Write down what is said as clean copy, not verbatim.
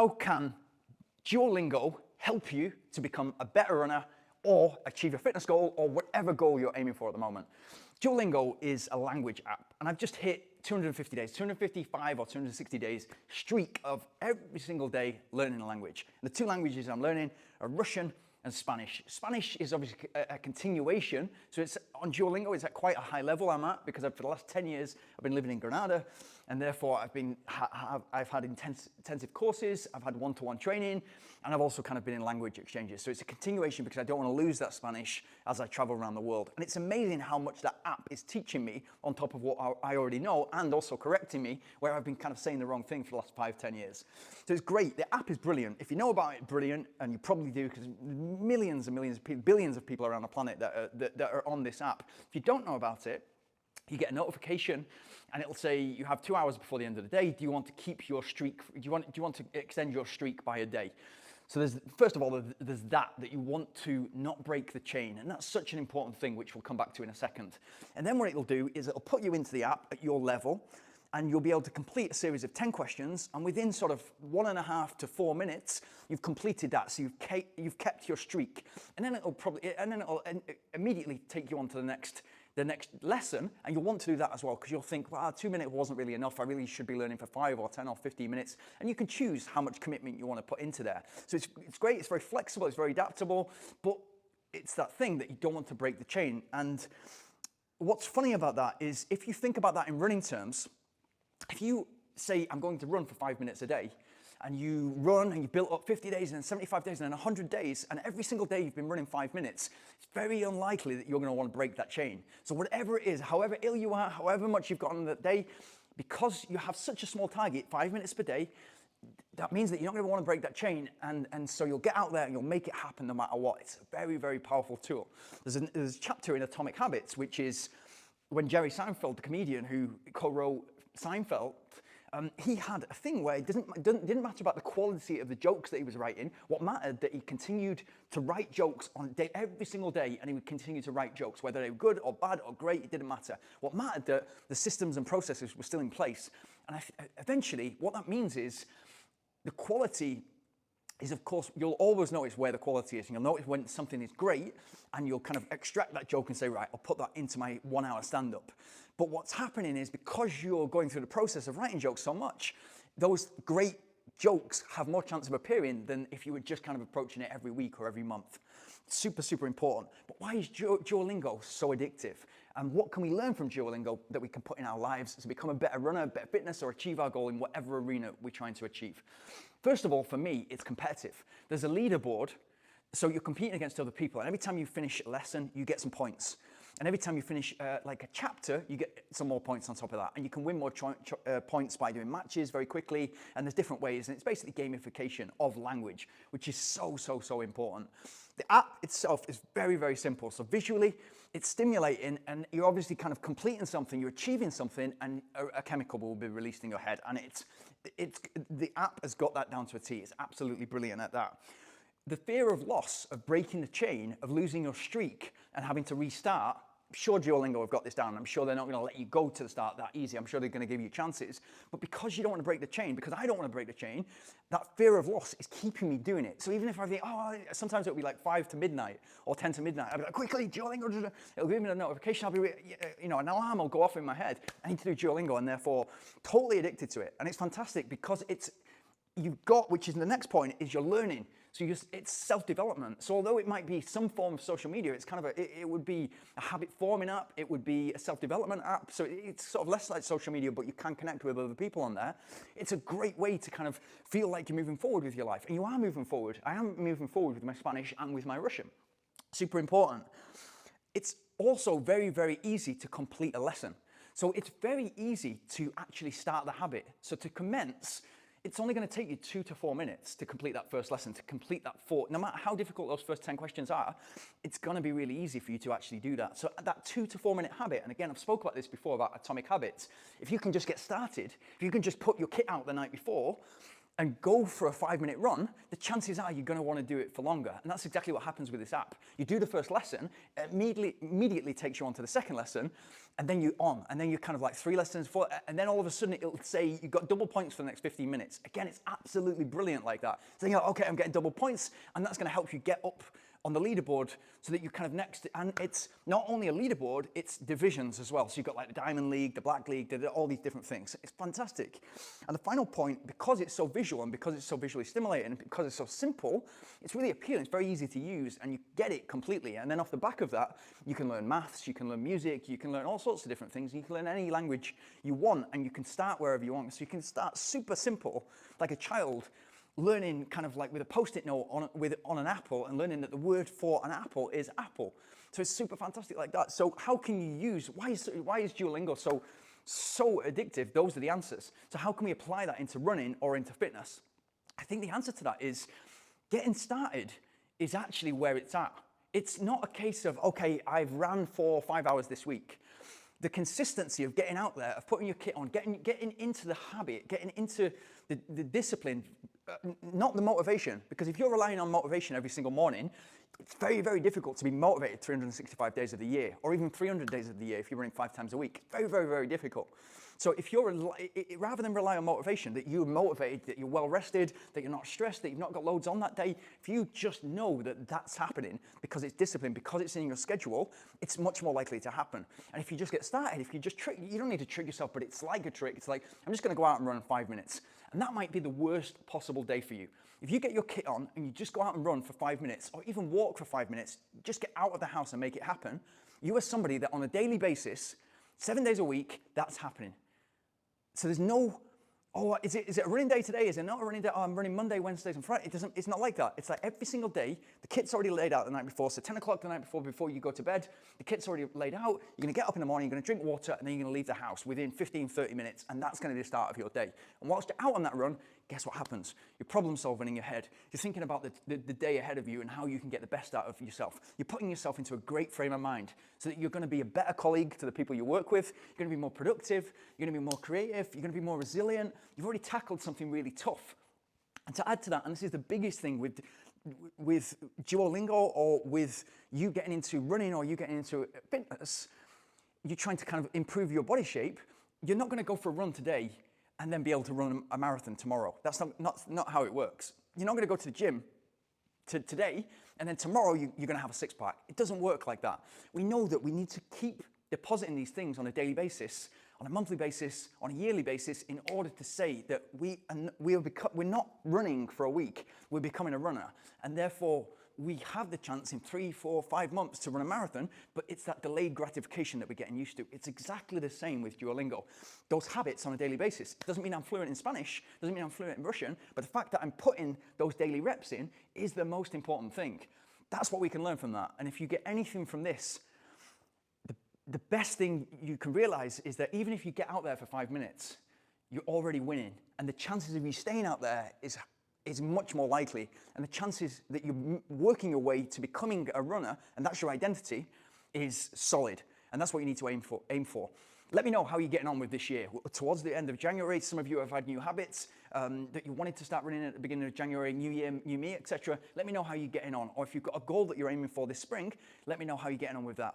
How can Duolingo help you to become a better runner or achieve a fitness goal or whatever goal you're aiming for at the moment? Duolingo is a language app, and I've just hit 250 days, 255 or 260 days streak of every single day learning a language. And the two languages I'm learning are Russian and Spanish. Spanish is obviously a continuation, so it's on Duolingo. It's at quite a high level I'm at because for the last 10 years I've been living in Granada, and therefore I've had intensive courses, I've had one-to-one training, and I've also kind of been in language exchanges. So it's a continuation because I don't want to lose that Spanish as I travel around the world. And it's amazing how much that app is teaching me on top of what I already know, and also correcting me where I've been kind of saying the wrong thing for the last 5-10 years. So it's great. The app is brilliant. If you know about it, brilliant, and you probably do because millions and millions of people, billions of people around the planet that are on this app. If you don't know about it, you get a notification and it'll say you have 2 hours before the end of the day. Do you want to keep your streak? Do you want to extend your streak by a day? So there's, first of all, there's that you want to not break the chain. And that's such an important thing, which we'll come back to in a second. And then what it'll do is it'll put you into the app at your level, and you'll be able to complete a series of 10 questions, and within sort of 1.5 to 4 minutes, you've completed that, so you've kept your streak. And then it'll immediately take you on to the next lesson, and you'll want to do that as well, because you'll think, well, 2 minutes wasn't really enough, I really should be learning for 5 or 10 or 15 minutes, and you can choose how much commitment you want to put into there. So it's great, it's very flexible, it's very adaptable, but it's that thing that you don't want to break the chain. And what's funny about that is, if you think about that in running terms, if you say, I'm going to run for 5 minutes a day, and you run and you build up 50 days and then 75 days and then 100 days, and every single day you've been running 5 minutes, it's very unlikely that you're going to want to break that chain. So whatever it is, however ill you are, however much you've got on that day, because you have such a small target, 5 minutes per day, that means that you're not going to want to break that chain, and so you'll get out there and you'll make it happen no matter what. It's a very, very powerful tool. There's a chapter in Atomic Habits, which is when Jerry Seinfeld, the comedian who co-wrote Seinfeld, he had a thing where it didn't matter about the quality of the jokes that he was writing. What mattered that he continued to write jokes every single day, and he would continue to write jokes, whether they were good or bad or great, it didn't matter. What mattered that the systems and processes were still in place. And eventually, what that means is the quality is, of course, you'll always notice where the quality is, and you'll notice when something is great, and you'll kind of extract that joke and say, right, I'll put that into my 1 hour stand-up. But what's happening is, because you're going through the process of writing jokes so much, those great jokes have more chance of appearing than if you were just kind of approaching it every week or every month. Super, super important. But why is Duolingo so addictive? And what can we learn from Duolingo that we can put in our lives to become a better runner, better fitness, or achieve our goal in whatever arena we're trying to achieve? First of all, for me, it's competitive. There's a leaderboard, so you're competing against other people, and every time you finish a lesson, you get some points. And every time you finish like a chapter, you get some more points on top of that. And you can win more points by doing matches very quickly, and there's different ways, and it's basically gamification of language, which is so, so, so important. The app itself is very, very simple. So visually, it's stimulating, and you're obviously kind of completing something, you're achieving something, and a chemical will be released in your head. And the app has got that down to a T. It's absolutely brilliant at that. The fear of loss, of breaking the chain, of losing your streak and having to restart, I'm sure Duolingo have got this down. I'm sure they're not going to let you go to the start that easy. I'm sure they're going to give you chances. But because you don't want to break the chain, because I don't want to break the chain, that fear of loss is keeping me doing it. So even if I think, sometimes it'll be like 5 to midnight or 10 to midnight, I'll be like, quickly, Duolingo, it'll give me a notification. I'll be, an alarm will go off in my head. I need to do Duolingo, and therefore totally addicted to it. And it's fantastic because which is the next point, is you're learning. So it's self-development. So although it might be some form of social media, it's kind of it would be a habit-forming app, it would be a self-development app. So it's sort of less like social media, but you can connect with other people on there. It's a great way to kind of feel like you're moving forward with your life. And you are moving forward. I am moving forward with my Spanish and with my Russian. Super important. It's also very, very easy to complete a lesson. So it's very easy to actually start the habit. So to commence, it's only going to take you 2 to 4 minutes to complete that first lesson, to complete that no matter how difficult those first 10 questions are, it's going to be really easy for you to actually do that. So that 2 to 4 minute habit, and again, I've spoken about this before about Atomic Habits, if you can just get started, if you can just put your kit out the night before, and go for a 5-minute run, the chances are you're going to want to do it for longer. And that's exactly what happens with this app. You do the first lesson, it immediately takes you on to the second lesson, and then you're on. And then you're kind of like 3 lessons, 4, and then all of a sudden it'll say you've got double points for the next 15 minutes. Again, it's absolutely brilliant like that. So you're like, okay, I'm getting double points, and that's going to help you get up on the leaderboard so that you're kind of next. And it's not only a leaderboard, it's divisions as well. So you've got like the Diamond League, the Black League, all these different things. It's fantastic. And the final point, because it's so visual and because it's so visually stimulating and because it's so simple, it's really appealing. It's very easy to use and you get it completely. And then off the back of that, you can learn maths, you can learn music, you can learn all sorts of different things. You can learn any language you want and you can start wherever you want. So you can start super simple, like a child, learning kind of like with a post-it note on an apple and learning that the word for an apple is apple. So it's super fantastic like that. So how can you use, why is Duolingo so addictive? Those are the answers. So how can we apply that into running or into fitness? I think the answer to that is getting started is actually where it's at. It's not a case of, okay, I've ran for 5 hours this week. The consistency of getting out there, of putting your kit on, getting into the habit, getting into the discipline, not the motivation. Because if you're relying on motivation every single morning, it's very, very difficult to be motivated 365 days of the year, or even 300 days of the year if you're running 5 times a week. It's very, very, very difficult. So if you're, rather than rely on motivation, that you're motivated, that you're well rested, that you're not stressed, that you've not got loads on that day, if you just know that that's happening because it's discipline, because it's in your schedule, it's much more likely to happen. And if you just get started, if you just trick, you don't need to trick yourself, but it's like a trick. It's like, I'm just gonna go out and run in 5 minutes. And that might be the worst possible day for you. If you get your kit on and you just go out and run for 5 minutes, or even walk for 5 minutes, just get out of the house and make it happen, you are somebody that on a daily basis, 7 days a week, that's happening. So there's no, oh, is it a running day today? Is it not a running day? Oh, I'm running Monday, Wednesdays, and Friday. It's not like that. It's like every single day, the kit's already laid out the night before. So 10 o'clock the night before you go to bed, the kit's already laid out. You're gonna get up in the morning, you're gonna drink water, and then you're gonna leave the house within 15, 30 minutes, and that's gonna be the start of your day. And whilst you're out on that run, guess what happens? You're problem solving in your head. You're thinking about the day ahead of you and how you can get the best out of yourself. You're putting yourself into a great frame of mind so that you're gonna be a better colleague to the people you work with. You're gonna be more productive. You're gonna be more creative. You're gonna be more resilient. You've already tackled something really tough. And to add to that, and this is the biggest thing with Duolingo or with you getting into running or you getting into fitness, you're trying to kind of improve your body shape. You're not gonna go for a run today and then be able to run a marathon tomorrow. That's not how it works. You're not gonna go to the gym today, and then tomorrow you're gonna have a six-pack. It doesn't work like that. We know that we need to keep depositing these things on a daily basis, on a monthly basis, on a yearly basis, in order to say that we're not running for a week, we're becoming a runner. And therefore, we have the chance in 3, 4, 5 months to run a marathon, but it's that delayed gratification that we're getting used to. It's exactly the same with Duolingo. Those habits on a daily basis. It doesn't mean I'm fluent in Spanish, doesn't mean I'm fluent in Russian, but the fact that I'm putting those daily reps in is the most important thing. That's what we can learn from that. And if you get anything from this, the best thing you can realize is that even if you get out there for 5 minutes, you're already winning. And the chances of you staying out there is much more likely. And the chances that you're working your way to becoming a runner, and that's your identity, is solid. And that's what you need to aim for. Let me know how you're getting on with this year. Towards the end of January, some of you have had new habits that you wanted to start running at the beginning of January, new year, new me, etc. Let me know how you're getting on. Or if you've got a goal that you're aiming for this spring, let me know how you're getting on with that.